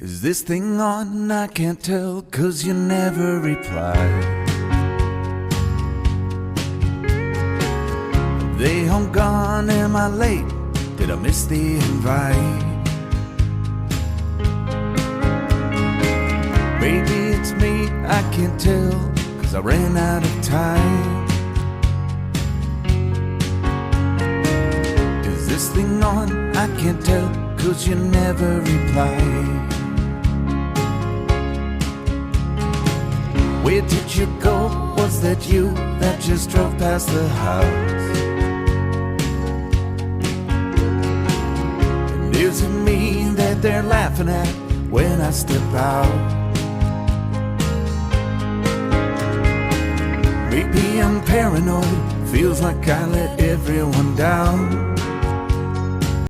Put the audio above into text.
Is this thing on? I can't tell, 'cause you never reply. Are they home gone? Am I late? Did I miss the invite? Maybe it's me, I can't tell, 'cause I ran out of time. Is this thing on? I can't tell, 'cause you never reply. Where did you go? Was that you that just drove past the house? And is it me that they're laughing at when I step out? Maybe I'm paranoid, feels like I let everyone down.